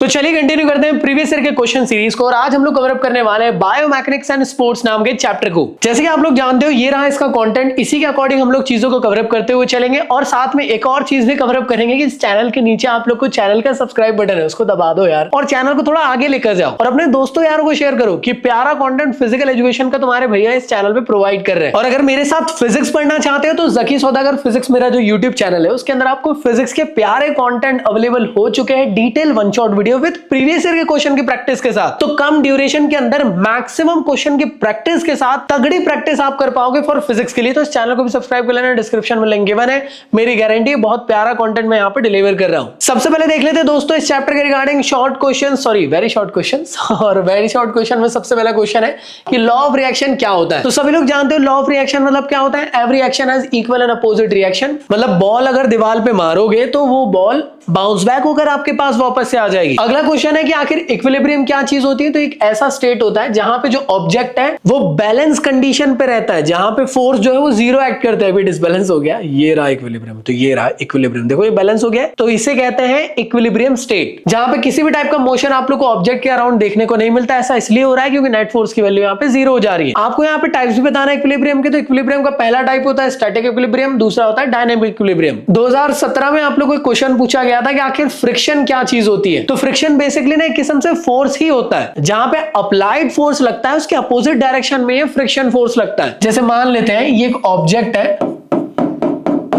तो चलिए कंटिन्यू करते हैं प्रीवियस ईयर के क्वेश्चन सीरीज को और आज हम लोग कवर अप करने वाले हैं बायोमैकेनिक्स एंड स्पोर्ट्स नाम के चैप्टर को। जैसे कि आप लोग जानते हो ये रहा इसका कंटेंट, इसी के अकॉर्डिंग हम लोग चीजों को कवर अप करते हुए चलेंगे और साथ में एक और चीज भी कवर अप करेंगे कि इस चैनल के नीचे आप लोग को चैनल का सब्सक्राइब बटन है उसको दबा दो यार और चैनल को थोड़ा आगे लेकर जाओ और अपने दोस्तों यारों को शेयर करो कि प्यारा कंटेंट फिजिकल एजुकेशन का तुम्हारे भैया इस चैनल पे प्रोवाइड कर रहे हैं। और अगर मेरे साथ फिजिक्स पढ़ना चाहते हो तो जकी सौदागर फिजिक्स मेरा जो यूट्यूब चैनल है उसके अंदर आपको फिजिक्स के प्यारे कंटेंट अवेलेबल हो चुके हैं, detail one shot video with previous के क्वेश्चन की प्रैक्टिस के साथ। तो कम ड्यूरेशन के अंदर मैक्सिमम क्वेश्चन की प्रैक्टिस के साथ तगड़ी प्रैक्टिस आप कर पाओगे फॉर फिजिक्स के लिए। तो इस चैनल को भी सब्सक्राइब कर लेना, डिस्क्रिप्शन में लिंक गिवन है। मेरी गारंटी है बहुत प्यारा कंटेंट मैं यहाँ पे डिलीवर कर रहा हूँ। सबसे पहले देख लेते हैं दोस्तों इस चैप्टर के regarding short question, sorry very short question. और वेरी शॉर्ट क्वेश्चन में सबसे पहला क्वेश्चन है कि लॉ ऑफ रिएक्शन क्या होता है। तो सभी लोग जानते हो लॉ ऑफ रिएक्शन मतलब क्या होता है। Every action has equal and opposite reaction, मतलब बॉल अगर दीवार पे मारोगे तो वो बॉल बाउंस बैक होकर आपके पास वापस से आ जाएगी। अगला क्वेश्चन है कि आखिर इक्विलिब्रियम क्या चीज होती है। तो एक ऐसा स्टेट होता है जहां पे जो ऑब्जेक्ट है वो बैलेंस कंडीशन पे रहता है, जहां पे फोर्स जो है वो जीरो एक्ट करता है। अभी डिसबैलेंस हो गया, ये रहा इक्विलिब्रियम, तो ये रहा इक्विलिब्रियम, देखो ये बैलेंस हो गया। तो इसे कहते हैं इक्विलिब्रियम स्टेट, जहां पे किसी भी टाइप का मोशन आप लोग को ऑब्जेक्ट के अराउंड देखने को नहीं मिलता। ऐसा इसलिए हो रहा है क्योंकि नेट फोर्स की वैल्यू यहाँ पे जीरो हो जा रही है। आपको यहाँ पे टाइप्स भी बताना है इक्विलिब्रियम के। तो इक्विलिब्रियम का पहला टाइप होता है स्टैटिक इक्विलिब्रियम, दूसरा होता है डायनेमिक इक्विलिब्रियम। 2017 में आप लोग को क्वेश्चन पूछा गया था कि आखिर फ्रिक्शन क्या चीज होती है। तो फ्रिक्शन बेसिकली ना एक किस्म से फोर्स ही होता है, जहां पे अप्लाइड फोर्स लगता है उसके अपोजिट डायरेक्शन में फ्रिक्शन फोर्स लगता है। जैसे मान लेते हैं ये एक ऑब्जेक्ट है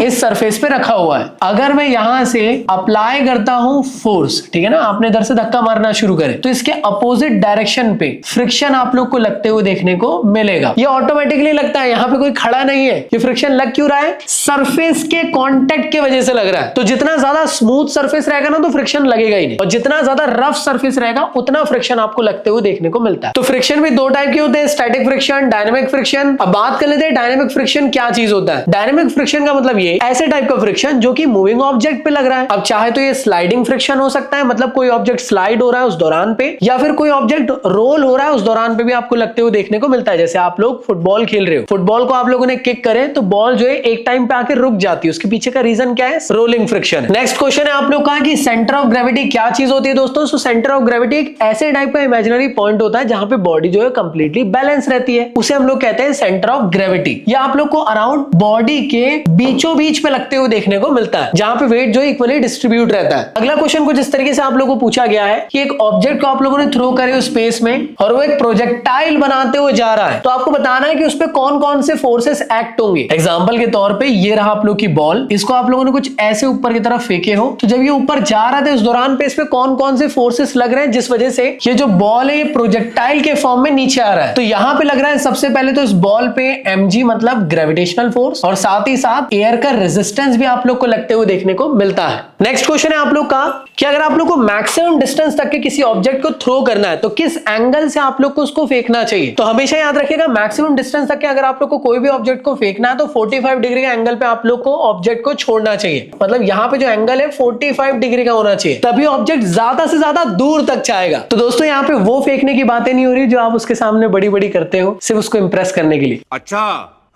इस सरफेस पे रखा हुआ है, अगर मैं यहां से अप्लाई करता हूं फोर्स, ठीक है ना, आपने इधर से धक्का मारना शुरू करे तो इसके अपोजिट डायरेक्शन पे फ्रिक्शन आप लोग को लगते हुए देखने को मिलेगा। ये ऑटोमेटिकली लगता है, यहां पे कोई खड़ा नहीं है। ये फ्रिक्शन लग क्यों रहा है? सरफेस के कांटेक्ट की वजह से लग रहा है। तो जितना ज्यादा स्मूथ सरफेस रहेगा ना तो फ्रिक्शन लगेगा ही नहीं, और जितना ज्यादा रफ सरफेस रहेगा उतना फ्रिक्शन आपको लगते हुए देखने को मिलता है। तो फ्रिक्शन भी दो टाइप के होते हैं, स्टैटिक फ्रिक्शन, डायनेमिक फ्रिक्शन। अब बात कर लेते हैं डायनेमिक फ्रिक्शन क्या चीज होता है। डायनेमिक फ्रिक्शन का मतलब ऐसे टाइप का फ्रिक्शन जो कि मूविंग ऑब्जेक्ट पे लग रहा है। अब चाहे तो ये स्लाइडिंग फ्रिक्शन हो सकता है, मतलब कोई ऑब्जेक्ट स्लाइड हो रहा है उस दौरान पे, या फिर कोई ऑब्जेक्ट रोल हो रहा है उस दौरान पे भी आपको लगते हुए देखने को मिलता है। जैसे आप लोग फुटबॉल खेल रहे हो, फुटबॉल को आप लोगों ने किक करे तो बॉल जो है एक टाइम पे आके रुक जाती है, उसके पीछे का रीजन क्या है? Rolling friction. नेक्स्ट क्वेश्चन है आप लोग का कि सेंटर ऑफ ग्रेविटी क्या चीज होती है दोस्तों। सो सेंटर ऑफ ग्रेविटी एक ऐसे टाइप का इमेजिनरी पॉइंट होता है जहां पे बॉडी जो है कंप्लीटली बैलेंस रहती है, उसे हम लोग कहते हैं सेंटर ऑफ ग्रेविटी। या आप लोग को अराउंड बॉडी के बीचों बीच पे लगते हुए देखने को मिलता है, जहां पे वेट जो इक्वली डिस्ट्रीब्यूट रहता है। अगला क्वेश्चन कुछ इस तरीके से आप लोगों को पूछा गया है कि एक ऑब्जेक्ट को आप लोगों ने थ्रो करे उस स्पेस में और वो एक प्रोजेक्टाइल बनाते हुए जा रहा है, तो आपको बताना है कि उस पे कौन कौन से फोर्सेस एक्ट होंगे। एग्जांपल के तौर पे ये रहा आप लोग की बॉल, इसको आप लोगों ने कुछ ऐसे ऊपर की तरफ फेंके हो, तो जब ये ऊपर जा रहा था उस दौरान पे इस पे कौन कौन से फोर्सेस लग रहे हैं जिस वजह से ये जो बॉल है ये प्रोजेक्टाइल के फॉर्म में नीचे आ रहा है। तो यहां पे लग रहा है सबसे पहले तो इस बॉल पे mg मतलब ग्रेविटेशनल फोर्स, और साथ ही साथ एयर का रेजिस्टेंस भी आप लोग को लगते हुए देखने को मिलता है। नेक्स्ट क्वेश्चन है आप लोग का कि अगर आप लोग को मैक्सिमम डिस्टेंस तक के किसी ऑब्जेक्ट को थ्रो करना है तो किस एंगल से आप लोग को उसको फेंकना चाहिए। तो हमेशा याद रखिएगा मैक्सिमम डिस्टेंस तक के अगर आप लोग को कोई भी ऑब्जेक्ट को फेंकना है तो 45 डिग्री का एंगल पे आप लोग को ऑब्जेक्ट को छोड़ना चाहिए। मतलब यहाँ पे जो एंगल है 45 डिग्री का होना चाहिए, तभी ऑब्जेक्ट ज्यादा से ज्यादा दूर तक जाएगा। तो दोस्तों यहाँ पे वो फेंकने की बातें नहीं हो रही जो आप उसके सामने बड़ी बड़ी करते हो सिर्फ उसको इंप्रेस करने के लिए। अच्छा,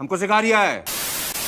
हमको सिखा रिया है।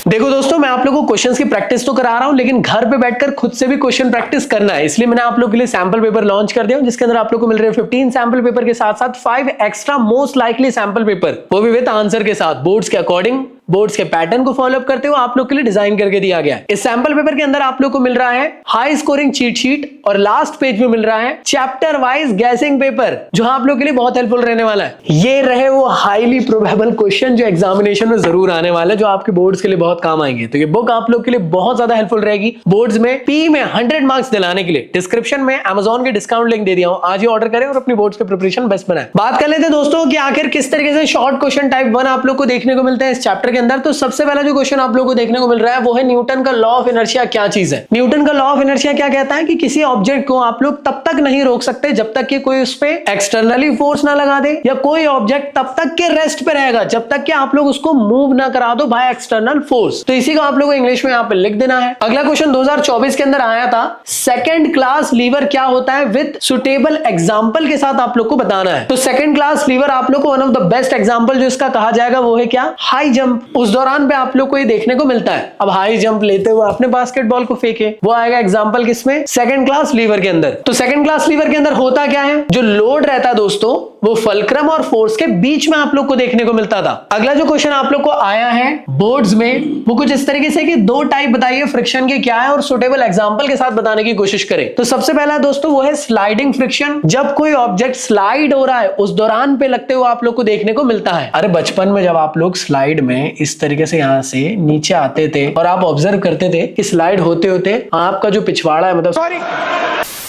देखो दोस्तों मैं आप लोगों को क्वेश्चंस की प्रैक्टिस तो करा रहा हूं, लेकिन घर पे बैठकर खुद से भी क्वेश्चन प्रैक्टिस करना है, इसलिए मैंने आप लोगों के लिए सैंपल पेपर लॉन्च कर दिया हूं, जिसके अंदर आप लोगों को मिल रहे हैं 15 सैंपल पेपर के साथ साथ 5 extra most likely sample paper, वो भी विद आंसर के साथ, बोर्ड्स के अकॉर्डिंग, बोर्ड्स के पैटर्न को फॉलो अप करते हुए आप लोग के लिए डिजाइन करके दिया गया है। इस सैंपल पेपर के अंदर आप लोग को मिल रहा है हाई स्कोरिंग चीट शीट और लास्ट पेज में मिल रहा है चैप्टर वाइज गैसिंग पेपर, जो आप लोग के लिए बहुत हेल्पफुल रहने वाला है। ये रहे वो हाईली प्रोबेबल क्वेश्चन जो एग्जामिनेशन में जरूर आने वाले हैं, जो आपके बोर्ड्स के लिए बहुत काम आएंगे। तो ये बुक आप लोग के लिए बहुत ज्यादा हेल्पफुल रहेगी बोर्ड्स में पी में 100 मार्क्स दिलाने के लिए। डिस्क्रिप्शन में Amazon के डिस्काउंट लिंक दे दिया हूं, आज ही ऑर्डर करें और अपनी बोर्ड्स की प्रिपरेशन बेस्ट बनाएं। बात कर लेते हैं दोस्तों कि आखिर किस तरीके से शॉर्ट क्वेश्चन टाइप 1 आप लोग को देखने को मिलते हैं इस चैप्टर के अंदर। तो सबसे पहला जो क्वेश्चन आप लोगों को देखने को मिल रहा है वो है न्यूटन का लॉ ऑफ इनर्शिया क्या चीज है। न्यूटन का लॉ ऑफ इनर्शिया क्या कहता है कि किसी ऑब्जेक्ट को आप लोग तब तक नहीं रोक सकते जब तक कि कोई उस पे एक्सटर्नली फोर्स ना लगा दे, या कोई ऑब्जेक्ट तब तक के रेस्ट पे रहेगा जब तक कि आप लोग उसको मूव ना करा दो बाय एक्सटर्नल फोर्स। तो इसी को आप लोगों को इंग्लिश में यहाँ पे लिख देना है। अगला क्वेश्चन 2024 के अंदर आया था, सेकंड क्लास लीवर क्या होता है विद सुटेबल एग्जांपल के साथ आप लोग को बताना है। तो सेकंड क्लास लीवर आप लोग को one of the best example जो इसका कहा जाएगा वो है क्या? High jump. उस दौरान पे आप लोग को ये देखने को मिलता है। अब हाई जंप लेते हुए आपने बास्केटबॉल को फेंके, वो आएगा एग्जांपल किसमें, सेकंड क्लास लीवर के अंदर। तो सेकंड क्लास लीवर के अंदर होता क्या है, जो लोड रहता है दोस्तों वो फल्क्रम और फोर्स के बीच में आप लोग को देखने को मिलता था। अगला जो क्वेश्चन आप लोग को आया है बोर्ड्स में, वो कुछ इस तरीके से कि दो टाइप बताइए फ्रिक्शन के क्या है और सुटेबल एग्जांपल के साथ बताने की कोशिश करें। तो सबसे पहला दोस्तों वो है स्लाइडिंग फ्रिक्शन। जब कोई ऑब्जेक्ट स्लाइड हो रहा है उस दौरान पे लगते हुए आप लोग को देखने को मिलता है। अरे बचपन में जब आप लोग स्लाइड में इस तरीके से यहां से नीचे आते थे और आप ऑब्जर्व करते थे कि स्लाइड होते होते आपका जो पिछवाड़ा है, मतलब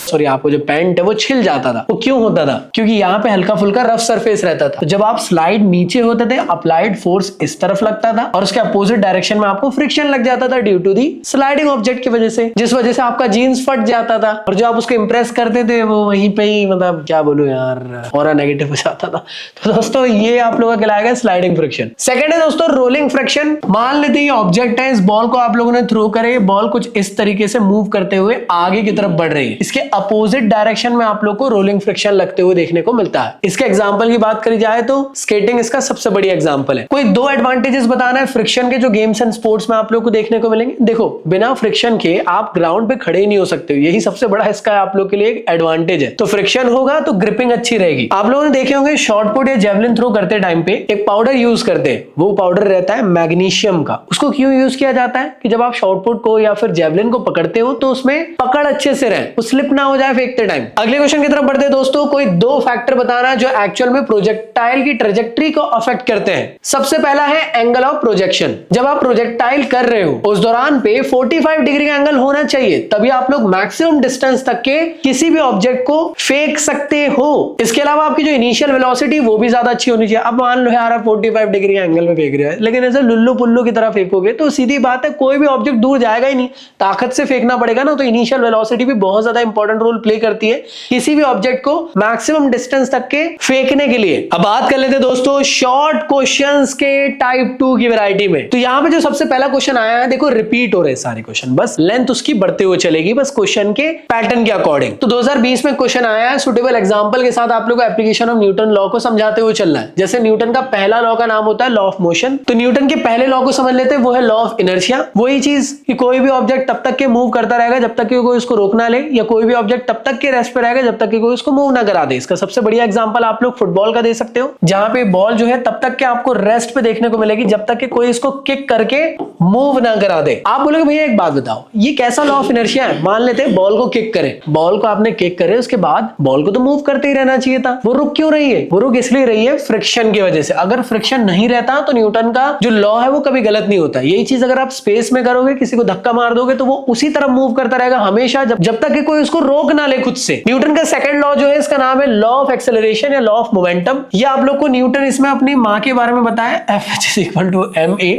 सॉरी आपको जो पैंट है वो छिल जाता था। वो क्यों होता था, क्योंकि यहाँ पे हल्का फुल्का रफ सरफेस रहता था। तो जब आप स्लाइड नीचे होते थे अप्लाइड फोर्स इस तरफ लगता था और उसके अपोजिट डायरेक्शन में आपको फ्रिक्शन लग जाता था due to the sliding object की वजह से, जिस वजह से आपका जीन्स फट जाता था और जो आप उसको इंप्रेस करते थे वो वहीं पे ही, मतलब क्या बोलूं यार, ऑरा नेगेटिव हो जाता था। तो दोस्तों ये आप लोगों का कहलाएगा स्लाइडिंग फ्रिक्शन। सेकंड है दोस्तों रोलिंग फ्रिक्शन। मान लेते हैं ऑब्जेक्ट है, इस बॉल को आप लोगों ने थ्रो करे, बॉल कुछ इस तरीके से मूव करते हुए आगे की तरफ बढ़ रही है, इसके अपोजिट डायरेक्शन में आप लोग को रोलिंग फ्रिक्शन लगते हुए देखने को मिलता है। इसके एग्जांपल की बात करी जाए तो स्केटिंग इसका सबसे बड़ी एग्जांपल है। कोई दो एडवांटेजेस बताना है फ्रिक्शन के जो गेम्स एंड स्पोर्ट्स में आप लोग को देखने को मिलेंगे। देखो बिना फ्रिक्शन के आप ग्राउंड पे खड़े ही नहीं हो सकते, यही सबसे बड़ा इसका आप लोग के लिए एक एडवांटेज है। तो फ्रिक्शन होगा तो ग्रिपिंग अच्छी रहेगी। आप लोगों ने देखे होंगे शॉर्ट पुट या जेवलिन थ्रो करते टाइम पे एक पाउडर यूज करते हैं, वो पाउडर रहता है मैग्नीशियम का। उसको क्यों यूज किया जाता है कि जब आप शॉर्ट पुट को या फिर जेवलिन को पकड़ते हो तो उसमें पकड़ अच्छे से रहे, वो स्लिप ना हो जाए फेंकते टाइम। अगले क्वेश्चन की तरफ बढ़ते हैं दोस्तों। कोई दो फैक्टर बताना जो एक्चुअल में प्रोजेक्टाइल की ट्रेजेक्टरी को अफेक्ट करते हैं। सबसे पहला है एंगल ऑफ प्रोजेक्शन। जब आप प्रोजेक्टाइल कर रहे हो उस दौरान पे 45 डिग्री का एंगल होना चाहिए, तभी आप लोग मैक्सिमम डिस्टेंस तक के किसी भी ऑब्जेक्ट को फेंक सकते हो। इसके अलावा आपकी जो इनिशियल वेलोसिटी वो भी ज्यादा अच्छी होनी चाहिए। अब मान लो यार 45 डिग्री एंगल में फेंक रहे हैं, लेकिन ऐसे लुल्लू पुल्लू की तरह फेंकोगे तो सीधी बात है कोई भी ऑब्जेक्ट दूर जाएगा ही नहीं, ताकत से फेंकना पड़ेगा ना। तो इनिशियल वेलोसिटी भी बहुत ज्यादा इंपॉर्टेंट रोल प्ले करती है किसी भी ऑब्जेक्ट को मैक्सिमम डिस्टेंस तक के फेंकने के लिए। अब बात कर लेते हैं दोस्तों शॉर्ट क्वेश्चंस के टाइप 2 की वैरायटी में। तो यहां पे जो सबसे पहला क्वेश्चन आया है, देखो रिपीट हो रहे हैं सारे क्वेश्चन, बस लेंथ उसकी बढ़ते हुए चलेगी बस क्वेश्चन के पैटर्न के अकॉर्डिंग। तो 2020 में क्वेश्चन आया है, सुटेबल एग्जांपल के साथ आप लोगों को एप्लीकेशन ऑफ न्यूटन लॉ को समझाते हुए चलना है। जैसे न्यूटन का पहला लॉ का नाम होता है लॉ ऑफ मोशन, तो न्यूटन के पहले लॉ को समझ लेते हैं, वो है लॉ ऑफ इनर्शिया। वही चीज कि कोई भी ऑब्जेक्ट तब तक के मूव करता रहेगा जब तक कि कोई उसको रोकना ले, या कोई भी ऑब्जेक्ट तब तक के रेस्ट पे रहेगा जब तक कि कोई उसको मूव ना करा दे। इसका सबसे बढ़िया एग्जांपल आप लोग फुटबॉल का दे सकते हो, जहां पे बॉल जो है तब तक के आपको रेस्ट पे देखने को मिलेगी जब तक कि कोई इसको किक करके मूव ना करा दे। आप बोलोगे भैया एक बात बताओ, ये कैसा लॉ ऑफ इनर्शिया है? मान लेते हैं बॉल को किक करे, बॉल को आपने किक करे, उसके बाद बॉल को तो मूव करते ही रहना चाहिए था, वो रुक क्यों रही है? वो रुक इसलिए रही है फ्रिक्शन की वजह से। अगर फ्रिक्शन नहीं रहता तो न्यूटन का जो लॉ है वो कभी गलत नहीं होता। यही चीज अगर आप स्पेस में करोगे, किसी को धक्का मार दोगे तो वो उसी तरह मूव करता रहेगा हमेशा जब तक कि कोई उसको रोक ना ले खुद से। न्यूटन का सेकंड लॉ जो है इसका नाम है लॉ ऑफ एक्सेलरेशन या लॉ ऑफ मोमेंटम। ये आप लोग को न्यूटन इसमें अपनी मां के बारे में बताया, F=ma,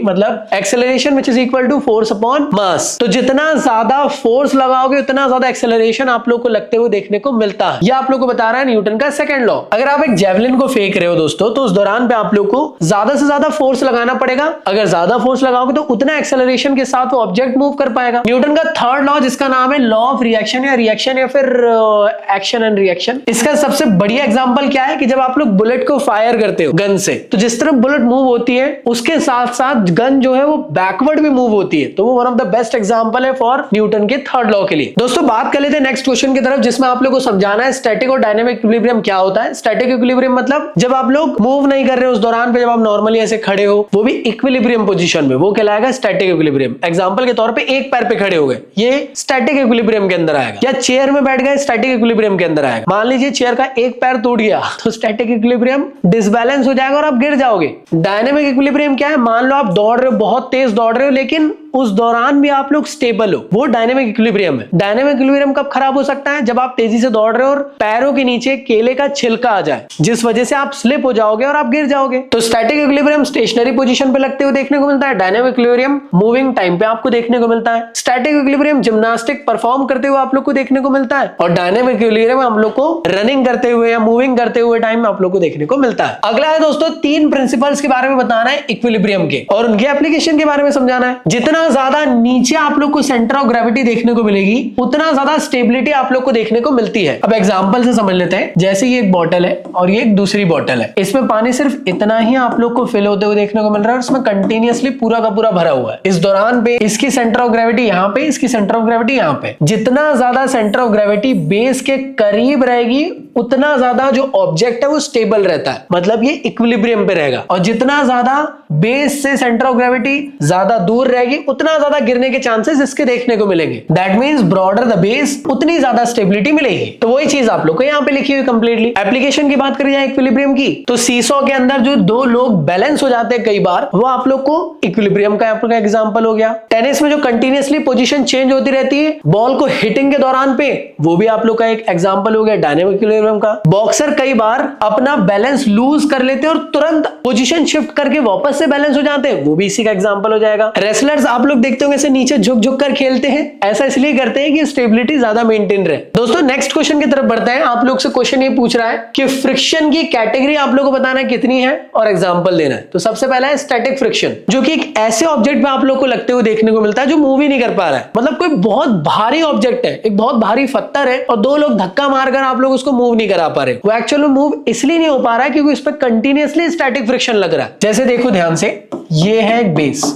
मतलब acceleration which is equal to force upon mass. तो जितना ज्यादा फोर्स लगाओगे उतना ज्यादा एक्सेलरेशन आप लोग को लगते हुए देखने को मिलता है। ये आप लोग को बता रहा है न्यूटन का सेकंड लॉ। अगर आप एक जेवलिन को फेंक रहे हो दोस्तों तो उस दौरान पे आप लोग को ज्यादा से ज्यादा फोर्स लगाना पड़ेगा। अगर ज्यादा फोर्स लगाओगे तो उतना एक्सेलरेशन के साथ वो ऑब्जेक्ट मूव कर पाएगा। न्यूटन का थर्ड लॉ जिसका नाम है लॉ ऑफ रिएक्शन या फिर एक्शन एंड रिएक्शन, इसका सबसे बढ़िया एग्जांपल क्या है कि जब आप लोग बुलेट को फायर करते हो गन से, तो जिस तरह बुलेट मूव होती है उसके साथ साथ गन जो है वो बैकवर्ड भी मूव होती है। तो वो one of the best example है फॉर न्यूटन के थर्ड लॉ के लिए। दोस्तों बात कर लेते हैं नेक्स्ट क्वेश्चन की तरफ, जिसमें आप लोग को समझाना है स्टैटिक और डायनेमिक इक्विलिब्रियम क्या होता है। स्टैटिक इक्विलिब्रियम मतलब जब आप लोग मूव नहीं कर रहे हो उस दौरान पे जब आप नॉर्मली ऐसे खड़े हो, वो भी इक्विलिब्रियम पोजीशन में, वो कहलाएगा स्टैटिक इक्विलिब्रियम। एग्जांपल के तौर पे एक पैर पे खड़े हो गए, ये स्टैटिक इक्विलिब्रियम के अंदर आएगा। या चेयर में बैठ गए, स्टैटिक इक्विलिब्रियम के अंदर आएगा। मान लीजिए चेयर का एक पैर टूट गया तो स्टैटिक इक्विलिब्रियम डिसबैलेंस हो जाएगा और आप गिर जाओगे। डायनेमिक इक्विलिब्रियम क्या है? मान लो आप दौड़ रहे हो, बहुत तेज दौड़ रहे हो, लेकिन उस दौरान भी आप लोग स्टेबल हो, वो डायनेमिक इक्विलिब्रियम है। डायनेमिक इक्विलिब्रियम कब खराब हो सकता है? जब आप तेजी से दौड़ रहे हो और पैरों के नीचे केले का छिलका आ जाए, जिस वजह से आप स्लिप हो जाओगे और आप गिर जाओगे। तो स्टैटिक इक्विलिब्रियम स्टेशनरी पोजीशन पे लगते हुए देखने को मिलता है, डायनेमिक इक्विलिब्रियम मूविंग टाइम पे आपको देखने को मिलता है। स्टैटिक इक्विलिब्रियम जिम्नास्टिक परफॉर्म करते हुए आप लोग को देखने को मिलता है, और डायनेमिक इक्विलिब्रियम हम लोग को रनिंग करते हुए या मूविंग करते हुए टाइम आप लोग को देखने को मिलता है। अगला है दोस्तों 3 प्रिंसिपल्स के बारे में बताना है इक्विलिब्रियम के, और उनके एप्लीकेशन के बारे में समझाना है। जितना जितना ज्यादा नीचे आप लोग को सेंटर ऑफ ग्रेविटी देखने को मिलेगी उतना ज्यादा स्टेबिलिटी आप लोग को देखने को मिलती है। अब एग्जांपल से समझ लेते हैं, जैसे ये एक बॉटल है और ये एक दूसरी बॉटल है, इसमें पानी सिर्फ इतना ही आप लोग को फिल होते हुए देखने को मिल रहा है और इसमें कंटिन्यूअसली पूरा का पूरा भरा हुआ है। इस दौरान पे इसकी सेंटर ऑफ ग्रेविटी यहाँ पे, इसकी सेंटर ऑफ ग्रेविटी यहाँ पे। जितना ज्यादा सेंटर ऑफ ग्रेविटी बेस के करीब रहेगी उतना ज्यादा जो ऑब्जेक्ट है वो स्टेबल रहता है, मतलब ये इक्विलिब्रियम पे रहेगा। और जितना ज्यादा बेस से सेंटर ऑफ ग्रेविटी ज्यादा दूर रहेगी उतना ज्यादा गिरने के चांसेस इसके देखने को मिलेंगे। That means broader the base उतनी ज्यादा स्टेबिलिटी मिलेगी। तो वही चीज आप लोग को यहाँ पे लिखी हुई कंप्लीटली। एप्लीकेशन की बात करी जाए इक्विलिब्रियम की, तो सीसॉ के अंदर जो दो लोग बैलेंस हो जाते हैं कई बार, वो आप लोग को इक्विलिब्रियम का आपका एग्जांपल हो गया। टेनिस में जो कंटिन्यूअसली पोजीशन चेंज होती रहती है बॉल को हिटिंग के दौरान पे, वो भी आप लोग का एक एग्जांपल हो गया डायनेमिक इक्विलिब्रियम का। बॉक्सर कई बार अपना बैलेंस लूज कर लेते हैं और तुरंत पोजीशन शिफ्ट करके वापस से बैलेंस हो जाते हैं, वो भी इसी का एग्जांपल हो जाएगा। रेसलर्स आप लोग देखते होंगे ऐसे नीचे झुक झुक कर खेलते हैं, ऐसा इसलिए करते हैं कि स्टेबिलिटी ज्यादा मेंटेन रहे। दोस्तों नेक्स्ट क्वेश्चन की तरफ बढ़ते हैं। आप लोग से क्वेश्चन ये पूछ रहा है कि फ्रिक्शन की कैटेगरी आप लोग को बताना है कितनी है और एग्जांपल देना है। तो सबसे पहला है स्टैटिक फ्रिक्शन, जो कि एक ऐसे ऑब्जेक्ट में आप लोग को लगते हुए देखने को मिलता है जो मूव ही नहीं कर पा रहा है। मतलब कोई बहुत भारी ऑब्जेक्ट है, एक बहुत भारी पत्थर है और दो लोग धक्का मारकर आप लोग उसको मूव नहीं करा पा रहे। वो एक्चुअल में मूव इसलिए नहीं हो पा रहा है क्योंकि उस पर कंटिन्यूअसली स्टैटिक फ्रिक्शन लग रहा है। जैसे देखो ध्यान से, ये है एक बेस,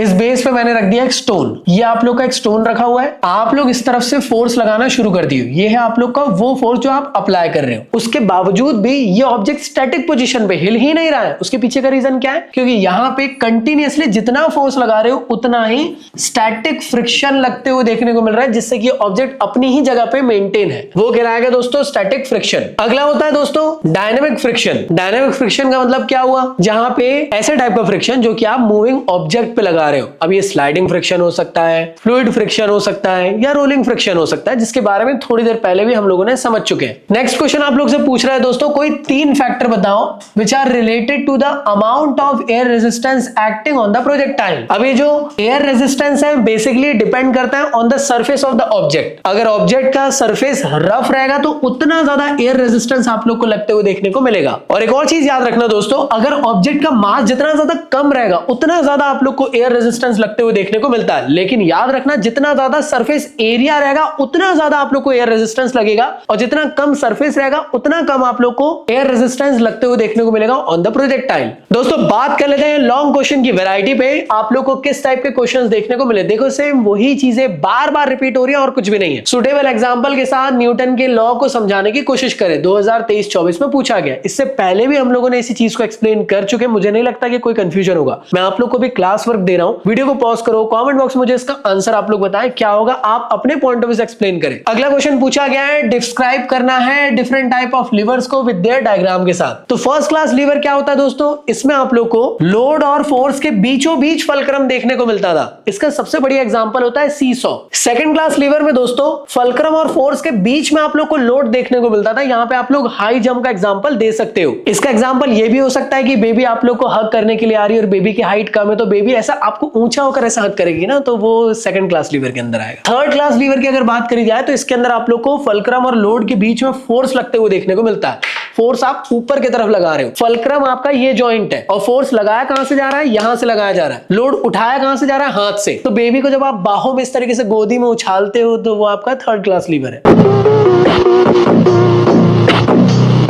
इस बेस पे मैंने रख दिया एक स्टोन, ये आप लोग का एक स्टोन रखा हुआ है। आप लोग इस तरफ से फोर्स लगाना शुरू कर दिए, ये है आप लोग का वो फोर्स जो आप अप्लाई कर रहे हो। उसके बावजूद भी ये ऑब्जेक्ट स्टैटिक पोजीशन पे हिल ही नहीं रहा है। उसके पीछे का रीजन क्या है? क्योंकि यहाँ पे कंटिन्यूअसली जितना फोर्स लगा रहे हो उतना ही स्टैटिक फ्रिक्शन लगते हुए देखने को मिल रहा है, जिससे कि ऑब्जेक्ट अपनी ही जगह पे मेंटेन है। वो कहलाएगा दोस्तों स्टैटिक फ्रिक्शन। अगला होता है दोस्तों डायनेमिक फ्रिक्शन। डायनेमिक फ्रिक्शन का मतलब क्या हुआ? जहां पे ऐसे टाइप का फ्रिक्शन जो कि आप मूविंग ऑब्जेक्ट पे लगा रहे हो। अब ये स्लाइडिंग फ्रिक्शन हो सकता है, फ्लूइड फ्रिक्शन हो सकता है या रोलिंग फ्रिक्शन हो सकता है, जिसके बारे में थोड़ी देर पहले भी हम लोगों ने समझ चुके हैं। नेक्स्ट क्वेश्चन आप लोग से पूछ रहा है दोस्तों, कोई 3 फैक्टर बताओ which are related to the amount of air resistance acting on the projectile. अब ये जो एयर रेजिस्टेंस है बेसिकली डिपेंड करता है on the surface of the object. अगर ऑब्जेक्ट का सरफेस रफ रहेगा तो उतना ज्यादा एयर रेजिस्टेंस आप लोग को लगते हुए देखने को मिलेगा। और एक और चीज याद रखना दोस्तों, अगर ऑब्जेक्ट का मास जितना ज्यादा कम रहेगा उतना ज्यादा आप लोग को एयर रेजिस्टेंस लगते हुए देखने को मिलता है। लेकिन याद रखना, जितना ज्यादा सरफेस एरिया रहेगा उतना ज्यादा आप लोग को एयर रेजिस्टेंस लगेगा और जितना कम सरफेस रहेगा उतना कम आप लोग को एयर रेजिस्टेंस लगते हुए देखने को मिलेगा ऑन द प्रोजेक्टाइल। दोस्तों बात कर लेते हैं लॉन्ग क्वेश्चन की वैरायटी पे। आप लोग को किस टाइप के क्वेश्चंस देखने को मिले? देखो सेम वही चीजें बार बार रिपीट हो रही है और कुछ भी नहीं है। सुटेबल एग्जांपल के साथ न्यूटन के लॉ को समझाने की कोशिश करें। 2023-24 में पूछा गया। इससे पहले भी हम लोगों ने इसी चीज को एक्सप्लेन कर चुके। मुझे नहीं लगता कि कोई कंफ्यूजन होगा। मैं आप लोग को भी क्लास वर्क दे रहा हूं, वीडियो को पॉज करो, कमेंट बॉक्स में मुझे इसका आंसर आप लोग बताएं क्या होगा, आप अपने पॉइंट ऑफ व्यू से एक्सप्लेन करें। अगला क्वेश्चन पूछा गया है, डिस्क्राइब करना है डिफरेंट टाइप ऑफ लीवर्स को विद देयर डायग्राम के साथ। तो फर्स्ट क्लास लीवर क्या होता है दोस्तों? इसमें आप लोग को लोड और फोर्स के बीचों बीच फलक्रम देखने को मिलता था। इसका सबसे बढ़िया एग्जांपल होता है सीसॉ। सेकंड क्लास लीवर में दोस्तों फलक्रम और फोर्स के बीच में आप लोग को लोड देखने को मिलता था। यहाँ पे आप लोग हाई जंप का एग्जांपल दे सकते हो। इसका एग्जांपल ये भी हो सकता है कि बेबी आप लोग को हग करने के लिए आ रही है और बेबी की हाइट कम है, तो बेबी ऐसा आपको ऊंचा होकर ऐसा हग करेगी ना, तो वो सेकंड क्लास लीवर के अंदर आएगा। थर्ड क्लास लीवर की अगर बात करी जाए तो इसके अंदर आप लोग को फलक्रम और लोड के बीच में फोर्स लगते हुए देखने को मिलता है। फोर्स आप ऊपर की तरफ लगा रहे हो, फलक्रम आपका ये जॉइंट है और फोर्स लगाया कहां से जा रहा है? यहां से लगाया जा रहा है। लोड उठाया कहां से जा रहा है? हाथ से। तो बेबी को जब आप बाहों में इस तरीके से गोदी में उछालते हो तो वो आपका थर्ड क्लास लीवर है।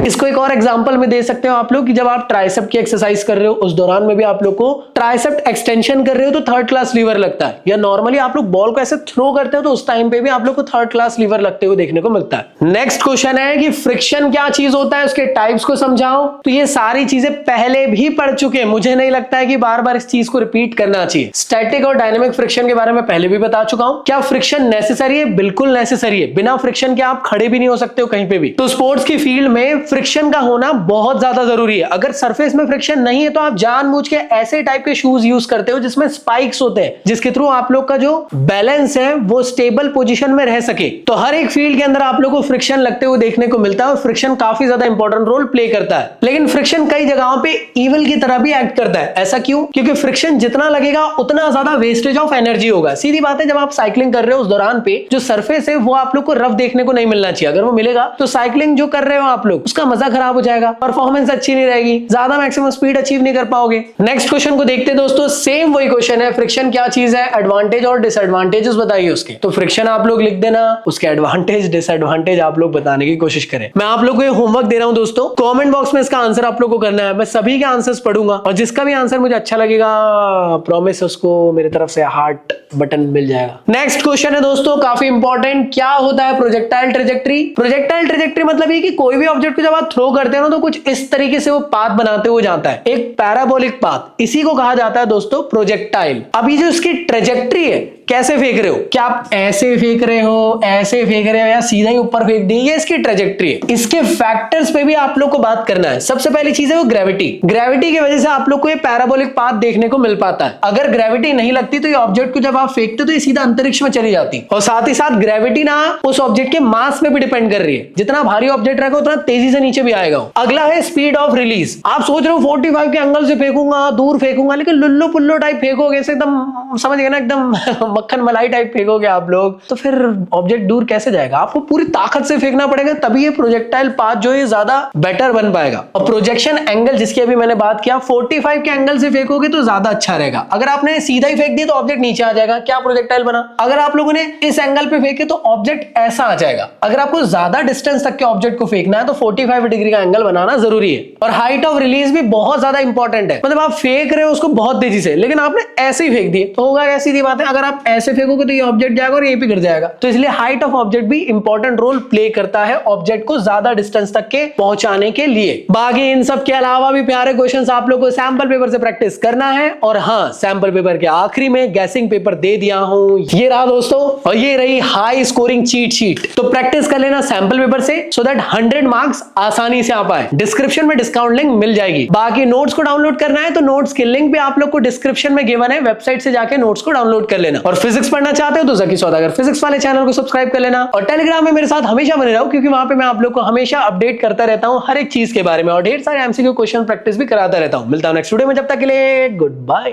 इसको एक और एग्जांपल में दे सकते हो आप लोग कि जब आप ट्राइसेप की एक्सरसाइज कर रहे हो उस दौरान में भी आप लोग को ट्राइसेप एक्सटेंशन कर रहे हो तो थर्ड क्लास लीवर लगता है। या नॉर्मली आप लोग बॉल को ऐसे थ्रो करते हो तो उस टाइम पे भी आप लोग को थर्ड क्लास लीवर लगते हुए देखने को मिलता है। नेक्स्ट क्वेश्चन है कि फ्रिक्शन क्या चीज होता है, उसके टाइप्स को समझाओ। तो ये सारी चीजें पहले भी पढ़ चुके हैं, मुझे नहीं लगता है कि बार बार इस चीज को रिपीट करना चाहिए। स्टैटिक और डायनेमिक फ्रिक्शन के बारे में पहले भी बता चुका हूं। क्या फ्रिक्शन नेसेसरी है? बिल्कुल नेसेसरी है। बिना फ्रिक्शन के आप खड़े भी नहीं हो सकते हो कहीं पे भी। तो स्पोर्ट्स की फील्ड में फ्रिक्शन का होना बहुत ज्यादा जरूरी है। अगर सरफेस में फ्रिक्शन नहीं है तो आप जानबूझ के ऐसे टाइप के शूज यूज करते हो जिसमें स्पाइक्स होते हैं, जिसके थ्रू आप लोग का जो बैलेंस है वो स्टेबल पोजीशन में रह सके। तो हर एक फील्ड के अंदर आप लोग को फ्रिक्शन लगते हुए देखने को मिलता है और फ्रिक्शन काफी ज्यादा इंपॉर्टेंट रोल प्ले करता है। लेकिन फ्रिक्शन कई जगहों पे ईवल की तरह भी एक्ट करता है। ऐसा क्यों? क्योंकि फ्रिक्शन जितना लगेगा उतना ज्यादा वेस्टेज ऑफ एनर्जी होगा। सीधी बात है, जब आप साइकिलिंग कर रहे हो उस दौरान पे जो सरफेस है वो आप लोग को रफ देखने को नहीं मिलना चाहिए। अगर वो मिलेगा तो साइकिलिंग जो कर रहे हो आप लोग उसका मजा खराब हो जाएगा, परफॉर्मेंस अच्छी नहीं रहेगी, ज्यादा मैक्सिमम स्पीड अचीव नहीं कर पाओगे। नेक्स्ट क्वेश्चन को देखते हैं दोस्तों, सेम वही क्वेश्चन है, फ्रिक्शन क्या चीज है, एडवांटेज और डिसएडवांटेजेस बताइए उसके। तो फ्रिक्शन आप लोग लिख देना, उसके एडवांटेज डिसएडवांटेज आप लोग बताने की कोशिश करें। मैं आप लोग को ये होमवर्क दे रहा हूं दोस्तों, कमेंट बॉक्स में इसका आंसर आप लोग को करना है। मैं सभी के आंसर्स पढ़ूंगा और जिसका भी आंसर मुझे अच्छा लगेगा, प्रॉमिस उसको मेरी तरफ से हार्ट बटन मिल जाएगा। नेक्स्ट क्वेश्चन है दोस्तों, काफी इंपॉर्टेंट, क्या होता है प्रोजेक्टाइल ट्रेजेक्ट्री? प्रोजेक्टाइल ट्रेजेक्ट्री मतलब ये कि कोई भी ऑब्जेक्ट को जब आप थ्रो करते हैं ना, तो कुछ इस तरीके से वो पाथ बनाते हुए जाता है, एक पैराबोलिक पाथ, इसी को कहा जाता है दोस्तों प्रोजेक्टाइल। अभी जो इसकी ट्रेजेक्ट्री है, कैसे फेंक रहे हो, क्या आप ऐसे फेंक रहे हो, ऐसे फेंक रहे हो, या सीधा ही ऊपर फेंक दी, ये इसकी ट्रेजेक्ट्री है। इसके फैक्टर्स पे भी आप लोग को बात करना है। सबसे पहली चीज है वो ग्रेविटी। ग्रेविटी की वजह से आप लोग को ये पैराबोलिक पाथ देखने को मिल पाता है। अगर ग्रेविटी नहीं लगती तो ये ऑब्जेक्ट को जब आप फेंकते तो ये सीधा अंतरिक्ष में चली जाती। और साथ ही साथ ग्रेविटी ना उस ऑब्जेक्ट के मास पे भी डिपेंड कर रही है, जितना भारी ऑब्जेक्ट रहेगा उतना तेजी से नीचे भी आएगा। अगला है स्पीड ऑफ रिलीज। आप सोच रहे हो 45 के एंगल से फेंकूंगा, दूर फेंकूंगा, लेकिन लुल्लू पुल्लू टाइप फेंकोगे, एकदम समझ गए ना, एकदम मक्खन मलाई टाइप फेंकोगे आप लोग, तो फिर ऑब्जेक्ट दूर कैसे जाएगा? आपको पूरी ताकत से फेंकना पड़ेगा, तभी ये प्रोजेक्टाइल पाथ जो है ज्यादा बेटर बन पाएगा। और प्रोजेक्शन एंगल जिसकी अभी मैंने बात किया, 45 के एंगल से फेंकोगे तो ज्यादा अच्छा रहेगा। अगर आपने सीधा ही फेंक दिया तो ऑब्जेक्ट नीचे आ जाएगा, क्या प्रोजेक्टाइल बना? अगर आप लोगों ने इस एंगल पे फेंके तो ऑब्जेक्ट ऐसा आ जाएगा। अगर आपको ज्यादा डिस्टेंस तक के ऑब्जेक्ट को फेंकना है तो 45 डिग्री का एंगल बनाना जरूरी है। और हाइट ऑफ रिलीज भी बहुत ज्यादा इंपॉर्टेंट है। मतलब आप फेंक रहे हो उसको बहुत तेजी से, लेकिन आपने ऐसे ही फेंक दिए तो होगा क्या? सीधी बात है, अगर आप ऐसे फेंकोगे तो ये ऑब्जेक्ट जाएगा और ये भी गिर जाएगा। तो इसलिए हाइट ऑफ ऑब्जेक्ट भी इंपॉर्टेंट रोल प्ले करता है ऑब्जेक्ट को ज्यादा डिस्टेंस तक के पहुंचाने के लिए। बाकी इन सब के अलावा भी प्यारे क्वेश्चंस आप लोग को सैंपल पेपर से प्रैक्टिस करना है। और हाँ, सैंपल पेपर के आखिरी में गैसिंग पेपर दे दिया हूं, ये रहा दोस्तों, और ये रही हाई स्कोरिंग चीट शीट। तो प्रैक्टिस कर लेना सैंपल पेपर से, सो दैट 100 मार्क्स आसानी से आ पाए। डिस्क्रिप्शन में डिस्काउंट लिंक मिल जाएगी। बाकी नोट्स को डाउनलोड करना है तो नोट्स की लिंक भी आप लोग को डिस्क्रिप्शन में गिवन है, वेबसाइट से जाके नोट्स को डाउनलोड कर लेना। और फिजिक्स पढ़ना चाहते हो तो जकी सौदागर फिजिक्स वाले चैनल को सब्सक्राइब कर लेना। और टेलीग्राम में मेरे साथ हमेशा बने रहो, क्योंकि वहां पे मैं आप लोग को हमेशा अपडेट करता रहता हूं हर एक चीज के बारे में, और ढेर सारे एमसीक्यू क्वेश्चन प्रैक्टिस भी कराता रहता हूं। मिलता हूं नेक्स्ट वीडियो में, जब तक के लिए गुड बाय।